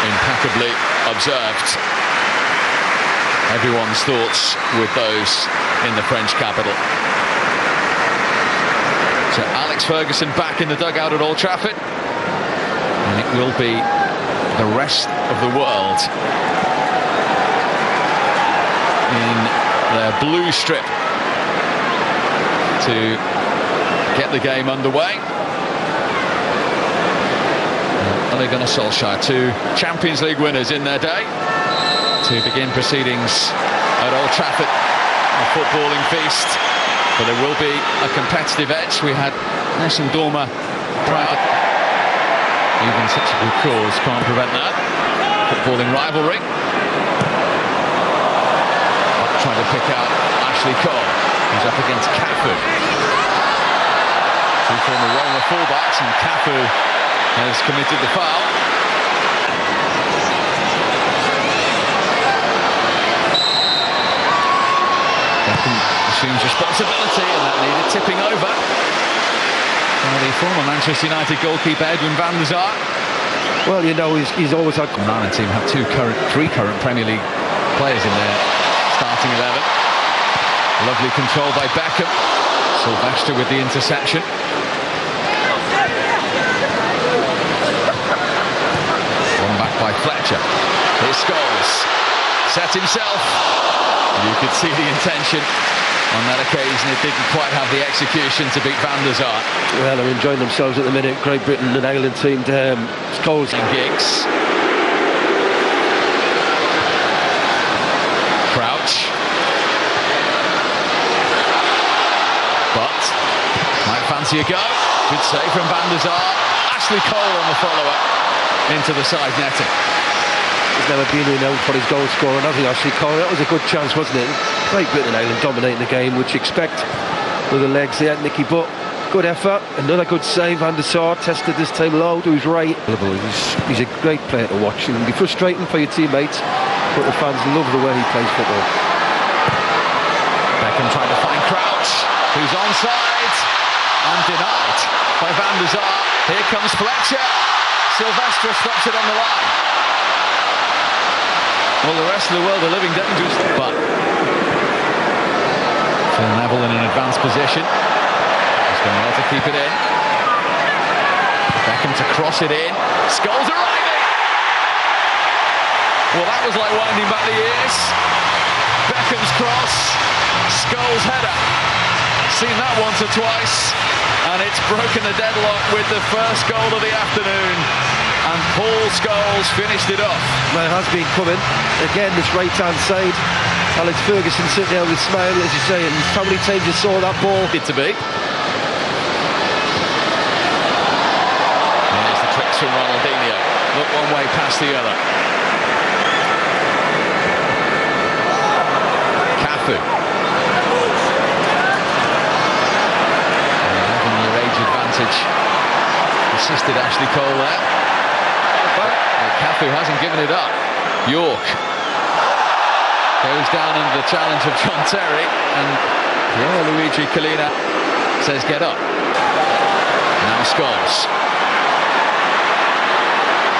Impeccably observed. Everyone's thoughts with those in the French capital. So Alex Ferguson back in the dugout at Old Trafford, and it will be the rest of the world in their blue strip to get the game underway. Ole Gunnar Solskjaer, two Champions League winners in their day, to begin proceedings at Old Trafford, a footballing feast. But there will be a competitive edge. We had Nessun Dorma proud. Even such a good cause can't prevent that. Footballing rivalry. Trying to pick out Ashley Cole, who's up against Cafu. Two former Roma fullbacks, and Cafu has committed the foul. Beckham assumes responsibility, and that needed tipping over by the former Manchester United goalkeeper Edwin van der Sar. Well, you know, he's always had... The Milan team have three current Premier League players in their starting 11. Lovely control by Beckham. Sylvester with the interception. One back by Fletcher. Here's Scholes. Set himself. You could see the intention on that occasion. It didn't quite have the execution to beat van der Sar. Well, they're enjoying themselves at the minute. Great Britain and Ireland team. Scholes and Giggs. Crouch. But might fancy a go. Good save from van der Sar. Ashley Cole on the follow-up into the side netting. He's never been renowned for his goal scoring, has he, Ashley Cole? That was a good chance, wasn't it? Great Britain and Ireland dominating the game, which you expect with the legs there, Nicky. But good effort. Another good save. Van der Sar tested this time low to his right. He's a great player to watch. It can be frustrating for your teammates, but the fans love the way he plays football. Beckham trying to find Crouch, who's onside and denied by van der Sar. Here comes Fletcher. Sylvester stops it on the line. Well, the rest of the world are living dangerously, but Phil Neville in an advanced position. He's done well to keep it in. Beckham to cross it in. Scholes arriving! Well, that was like winding back the years. Beckham's cross. Scholes' header. Seen that once or twice, and it's broken the deadlock with the first goal of the afternoon. And Paul Scholes finished it off. Well, it has been coming. Again, this right-hand side. Alex Ferguson sitting there with a smile, as you say, and how many times you saw that ball? It to be. There's the tricks from Ronaldinho. Look one way past the other. Cafu. 11-year age advantage. Assisted Ashley Cole there. Cafu hasn't given it up. York goes down under the challenge of John Terry, and Luigi Collina says get up. Now Scholes.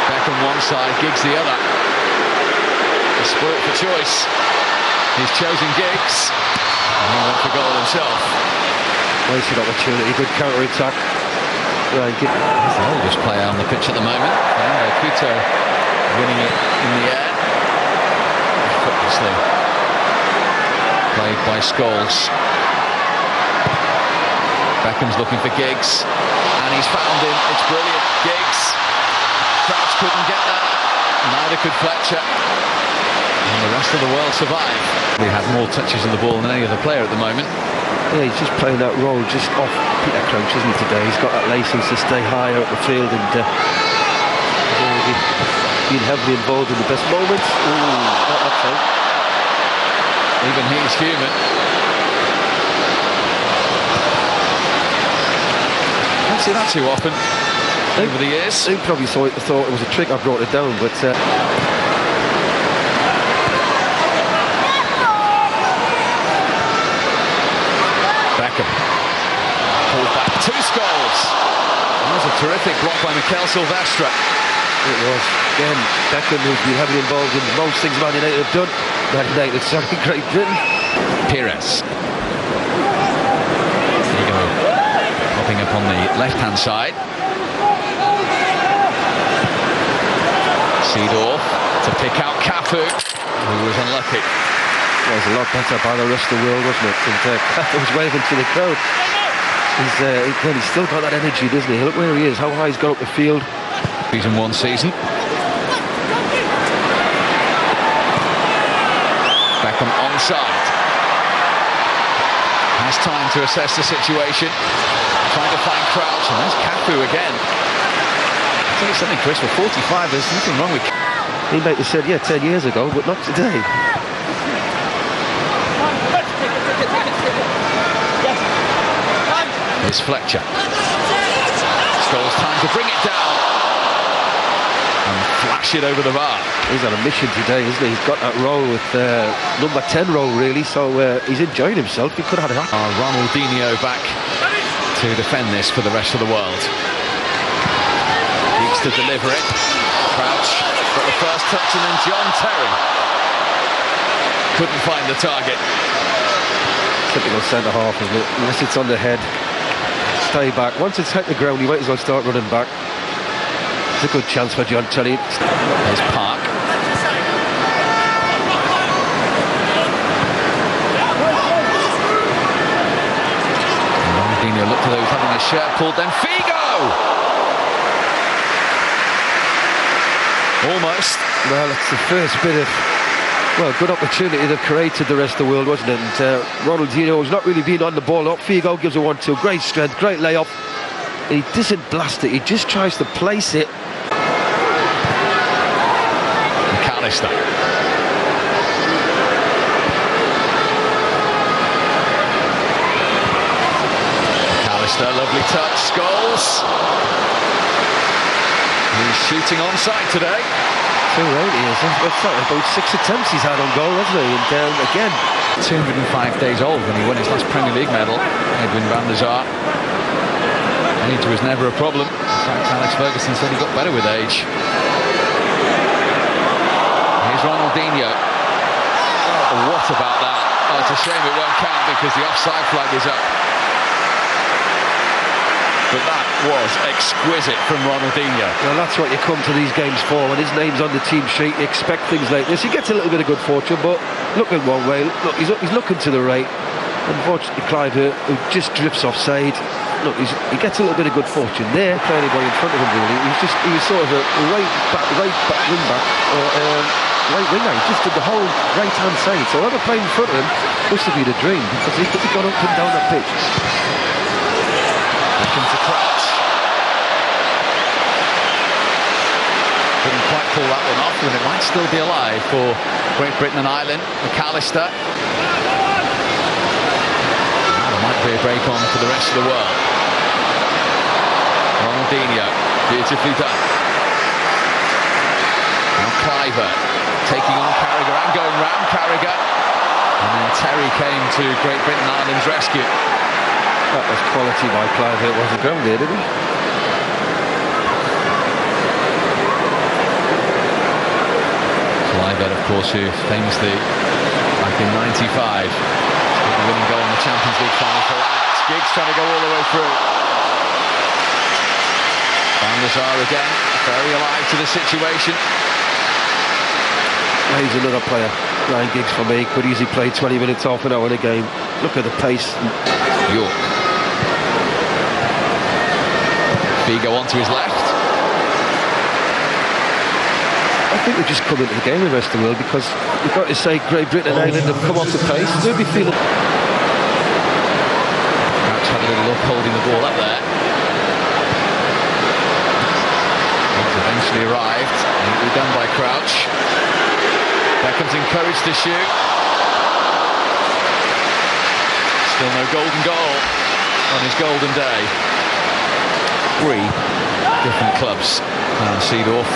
Beckham one side, Giggs the other. The spoilt for choice. He's chosen Giggs, and he went for goal himself. Wasted opportunity, good counter-attack. He's the oldest player on the pitch at the moment. Kuto winning it in the air. Effortlessly played by Scholes. Beckham's looking for Giggs, and he's found him. It's brilliant. Giggs. Crouch couldn't get that. Neither could Fletcher. And the rest of the world survived. He had more touches on the ball than any other player at the moment. Yeah, he's just playing that role just off Peter Crouch, isn't he, today? He's got that licence to stay higher up the field, and been heavily involved in the best moments. Ooh, not that time. Even he's human. Don't see that too often over the years. He probably thought it was a trick. I brought it down, but Beckham pulls back. Two Scholes. That was a terrific block by Mikel Silvestre. It was. Again, Beckham, who's been heavily involved in most things Man United have done. Man United, sorry, Great Britain. Pires. Figo popping up on the left-hand side. Seedorf to pick out Cafu, who was unlucky. Well, it was a lot better by the rest of the world, wasn't it? And Cafu was waving to the crowd. He's still got that energy, doesn't he? Look where he is, how high he's got up the field. He's in one season. Beckham onside. Has time to assess the situation. Trying to find Crouch, and there's Cafu again. I'll tell you something, Chris, we're 45, there's nothing wrong with... He might have said, yeah, 10 years ago, but not today. Here's Fletcher. Scholes time to bring it down and flash it over the bar. He's on a mission today, isn't he? He's got that role with number 10 role, really, so he's enjoying himself. He could have had a... Ronaldinho back to defend this for the rest of the world. Needs to deliver it. Crouch got the first touch, and then John Terry couldn't find the target. Typical centre-half, isn't it? Unless it's on the head, stay back. Once it's hit the ground, you might as well start running back. It's a good chance for John Terry. There's Park. Ronaldinho looked at those having his shirt pulled, then Figo! Almost. Well, it's the first bit of, well, good opportunity they've created the rest of the world, wasn't it? And Ronaldinho has not really been on the ball up. Figo gives a 1-2, great strength, great layup. He doesn't blast it, he just tries to place it. McAllister. McAllister, lovely touch, Scholes. He's shooting onside today. 280 is about 6 attempts he's had on goal, hasn't he? And again, 205 days old when he won his last Premier League medal. Edwin van der Sar. Age was never a problem. In fact, Alex Ferguson said he got better with age. Here's Ronaldinho. Oh, what about that? Oh, it's a shame it won't count because the offside flag is up. But that was exquisite from Ronaldinho. Well, that's what you come to these games for. When his name's on the team sheet, you expect things like this. He gets a little bit of good fortune, but looking one way, look, he's looking to the right. Unfortunately, Clive, who just drifts offside. Look, he gets a little bit of good fortune there. Playing anybody in front of him, really. He was sort of a right back wing back, or right winger. He just did the whole right-hand side. So whoever played in front of him must have been a dream, because he got up and down that pitch. Looking to Crouch. Couldn't quite pull that one off, and it might still be alive for Great Britain and Ireland. McAllister. There might be a break on for the rest of the world. Ronaldinho, beautifully done. Now Cliver taking on Carragher and going round Carragher. And then Terry came to Great Britain and Ireland's rescue. That was quality by Clive. It wasn't ground there, did he? Clive, of course, who famously, back in '95, the winning goal in the Champions League final for Ajax. Giggs trying to go all the way through. Van der Sar again, very alive to the situation. He's another player. Ryan Giggs for me could easily play 20 minutes, half an hour in a game. Look at the pace. York. Figo onto his left. I think they've just come into the game the rest of the world, because you've got to say Great Britain and Ireland have come off the pace. They'll be feeling... Crouch had a little look holding the ball up there. He's eventually arrived. Neatly done by Crouch. Beckham's encouraged to shoot. Still no golden goal on his golden day. 3 different clubs. Seedorf.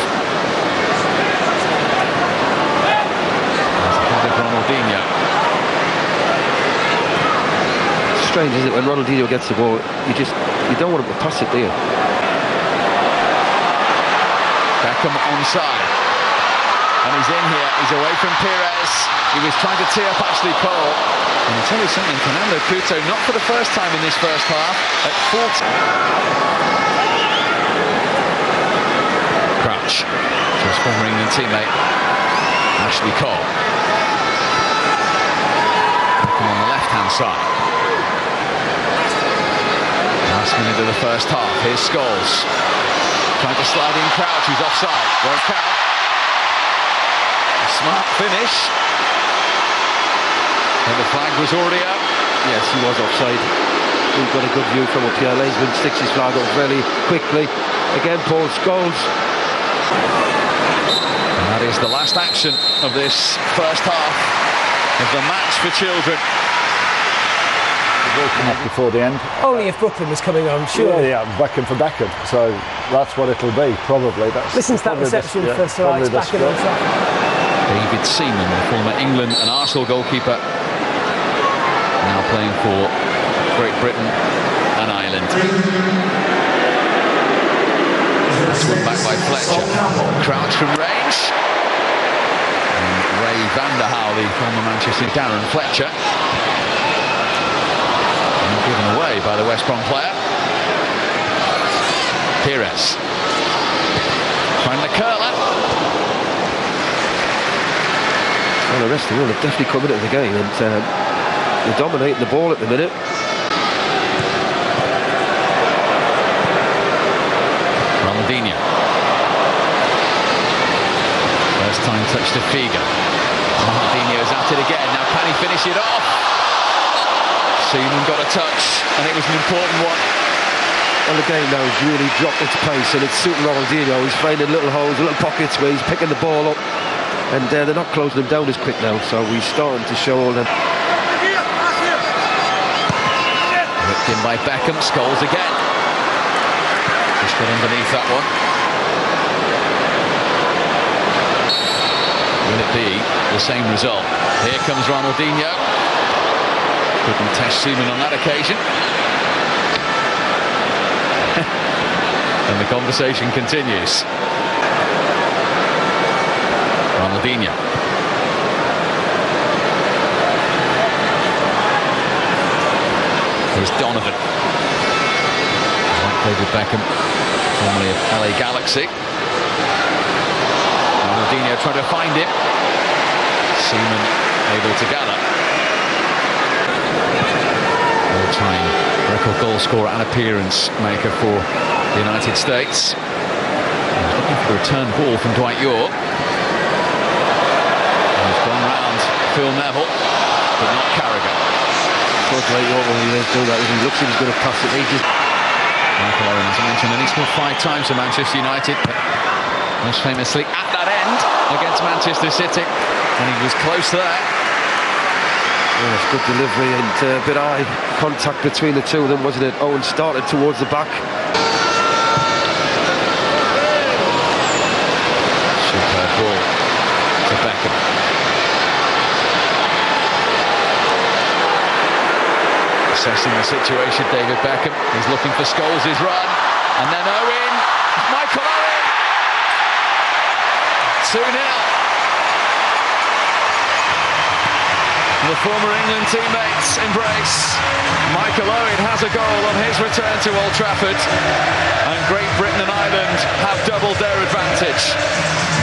Ronaldinho. It's strange, isn't it, when Ronaldinho gets the ball, you don't want him to pass it, do you? Beckham onside. And he's in here, he's away from Pires. He was trying to tee up Ashley Cole. And I'll tell you something, Fernando Couto, not for the first time in this first half, at 40. Crouch to his former England teammate, Ashley Cole. Beckham on the left-hand side. Last minute of the first half, here's Scholes. Trying to slide in Crouch, who's offside. Won't count. Smart finish. And the flag was already up. Yes, he was offside. We've got a good view from up here. Linesman sticks his flag up very quickly. Again, Paul Scholes. And that is the last action of this first half of the match for children. It will come up before the end. Only if Brooklyn was coming on, sure. Yeah, Beckham for Beckham. So that's what it'll be, probably. Listen to that reception for Sir Alex back in Old Trafford. David Seaman, the former England and Arsenal goalkeeper, now playing for Great Britain and Ireland. That's won back by Fletcher. Crouch from range. And Ray van der Haar, the former Manchester Darren Fletcher. And given away by the West Brom player. Pires. Trying the curler. Well, the rest of them have definitely come into the game, and they're dominating the ball at the minute. Ronaldinho. First time touch to Figo. Ronaldinho's at it again. Now can he finish it off? Seaman got a touch, and it was an important one. Well, the game now has really dropped its pace, and it's suiting Ronaldinho. He's finding little holes, little pockets where he's picking the ball up. And they're not closing them down as quick now, so he's starting to show all them. Whipped in by Beckham, Scholes again. Just got underneath that one. Will it be the same result? Here comes Ronaldinho. Couldn't test Seaman on that occasion. And the conversation continues. Ronaldinho. Here's Donovan. David Beckham, formerly of LA Galaxy. Ronaldinho trying to find him. Seaman able to gather. All-time record goal scorer and appearance maker for the United States. Looking for the return ball from Dwight Yorke. Gone round Phil Neville, but not Carragher. Dwight Yorke, when he do that, he looks like he's going to pass it. Michael Owen, as I mentioned, only scored 5 times for Manchester United, but most famously at that end against Manchester City, and he was close there. Well, it's good delivery and a bit of eye contact between the two of them, wasn't it? Owen started towards the back. Superb ball to Beckham. Assessing the situation, David Beckham. He's looking for Scholes' run. And then Owen. Michael Owen. 2-0. The former England teammates embrace. Michael Owen has a goal on his return to Old Trafford. And Great Britain and Ireland have doubled their advantage.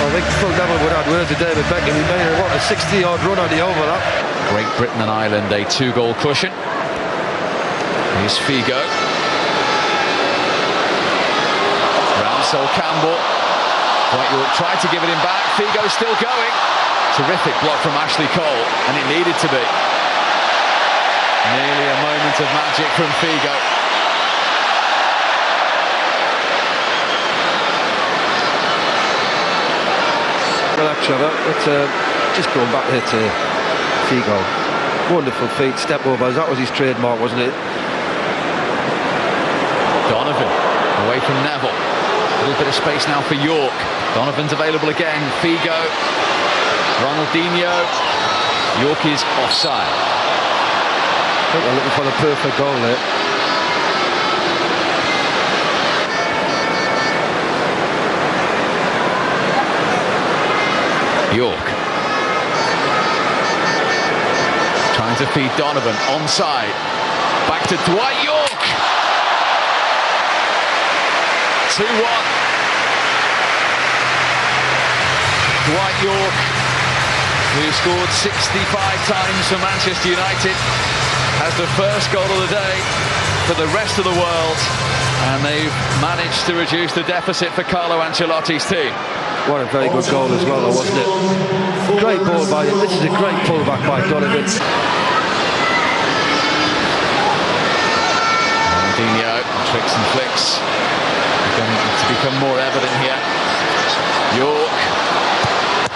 I think Phil Neville would add word to David Beckham. He made a 60-yard run on the overlap. Great Britain and Ireland, a 2-goal cushion. Here's Figo. Round Sol Campbell. Dwight Yorke tried to give it him back. Figo still going. Terrific block from Ashley Cole, and it needed to be. Nearly a moment of magic from Figo. Well, Trevor, just going back here to Figo. Wonderful feet, step overs. That was his trademark, wasn't it? Donovan away from Neville. A little bit of space now for Yorke. Donovan's available again. Figo. Ronaldinho. Yorke is offside. I think they're looking for the perfect goal there. York. Trying to feed Donovan, onside. Back to Dwight York. 2-1. Dwight York, who scored 65 times for Manchester United, has the first goal of the day for the rest of the world, and they've managed to reduce the deficit for Carlo Ancelotti's team. What a very good goal as well, wasn't it? Great ball by him. This is a great pullback by Donovan. Ronaldinho, tricks and flicks beginning to become more evident here. York,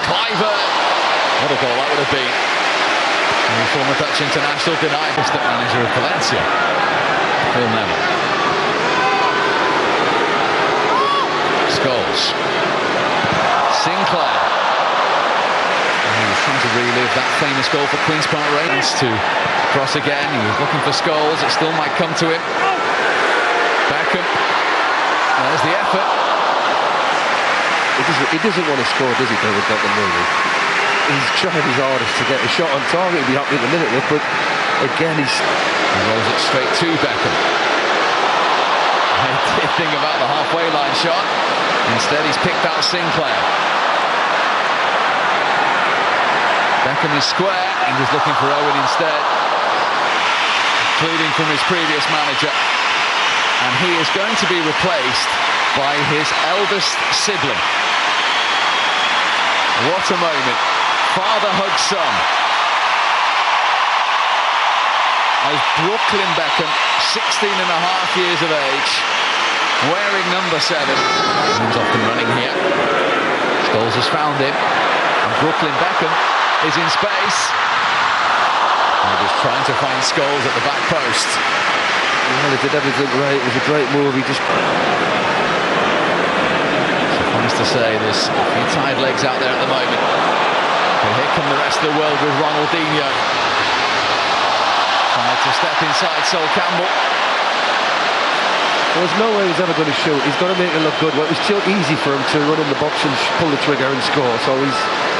Cliver. What a goal that would have been. The former Dutch international denied assistant manager of Valencia, Phil Neville. Scholes. Sinclair. And he was trying to relive that famous goal for Queen's Park Rangers. To cross again, he was looking for Scholes. It still might come to him. Beckham. There's the effort. He doesn't want to score, does he, David Beckham, really? He's trying his hardest to get a shot on target. He'll be happy in a minute, but again, he rolls it straight to Beckham. He did think about the halfway line shot. Instead, he's picked out Sinclair. Beckham is square. He was looking for Owen instead, including from his previous manager. And he is going to be replaced by his eldest sibling. What a moment. Father hugs son. As Brooklyn Beckham, 16 and a half years of age, wearing number 7. He's off and running here. Scholes has found him. And Brooklyn Beckham is in space. And just trying to find Scholes at the back post. Well, he did everything right. It was a great move. He just... Suffice to say, there's a few tired legs out there at the moment. But here come the rest of the world with Ronaldinho. Tried to step inside Sol Campbell. There was no way he was ever going to shoot. He's got to make it look good. Well, it was too easy for him to run in the box and pull the trigger and score. So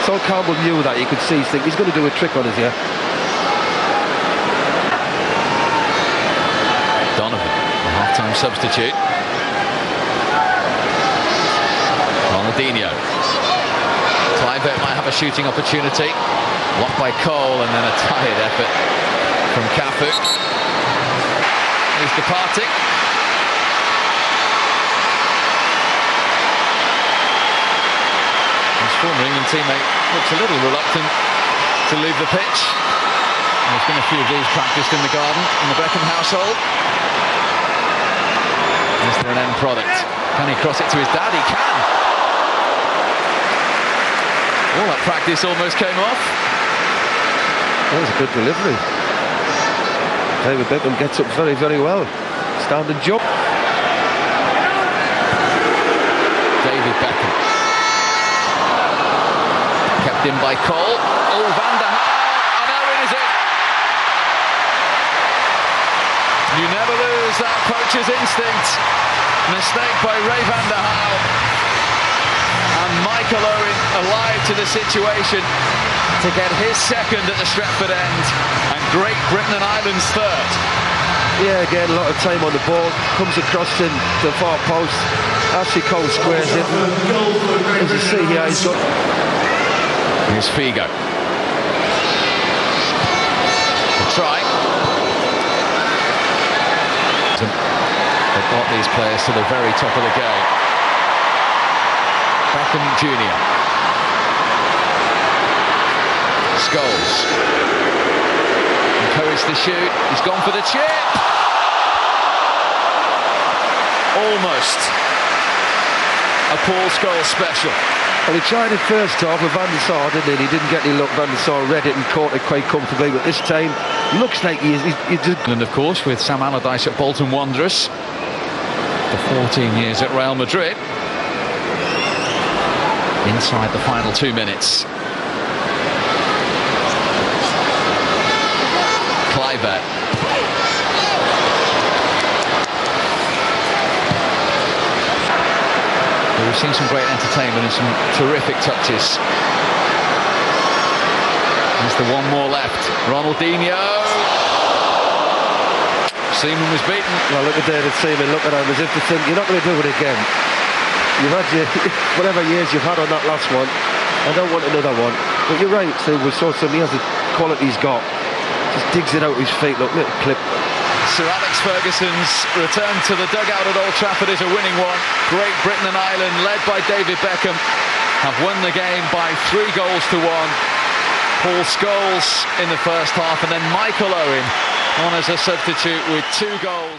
Sol Campbell knew that. You could see, he's going to do a trick on us here. Donovan, a half-time substitute. Ronaldinho. Cliver might have a shooting opportunity. Blocked by Cole, and then a tired effort from Cafu. He's departing. His former England teammate looks a little reluctant to leave the pitch. There's been a few of these practiced in the garden in the Beckham household. Is there an end product? Can he cross it to his dad? He can. All that practice almost came off. That was a good delivery. David Beckham gets up very, very well. Stand and jump. David Beckham. Kept in by Cole. Oh, Van der Haar. And Owen is in. You never lose that poacher's instinct. Mistake by Ray van der Haar. And Michael Owen alive to the situation to get his second at the Stretford end, and Great Britain and Ireland's third. Yeah, again, a lot of time on the ball. Comes across to the far post. Ashley Cole squares it. As you see here, he's got... Here's Figo. The try. They've got these players to the very top of the game. Beckham Jr. Scholes. Encouraged to shoot. He's gone for the chip. Almost a Paul Scholes special. Well, he tried it first half with Van der Sar, didn't he? He didn't get any luck. Van der Sar read it and caught it quite comfortably, but this time looks like he's just... And of course, with Sam Allardyce at Bolton Wanderers for 14 years at Real Madrid. Inside the final 2 minutes. Cliver. We've seen some great entertainment and some terrific touches There's the one more left. Ronaldinho. Seaman was beaten. Well, look at David Seaman, look at him as if to think, you're not going to do it again. You've had your, whatever years you've had on that last one, I don't want another one. But you're right, Steve, we saw some, he has the quality he's got. Just digs it out with his feet, look, little clip. Sir Alex Ferguson's return to the dugout at Old Trafford is a winning one. Great Britain and Ireland, led by David Beckham, have won the game by 3 goals to 1. Paul Scholes in the first half, and then Michael Owen on as a substitute with 2 goals.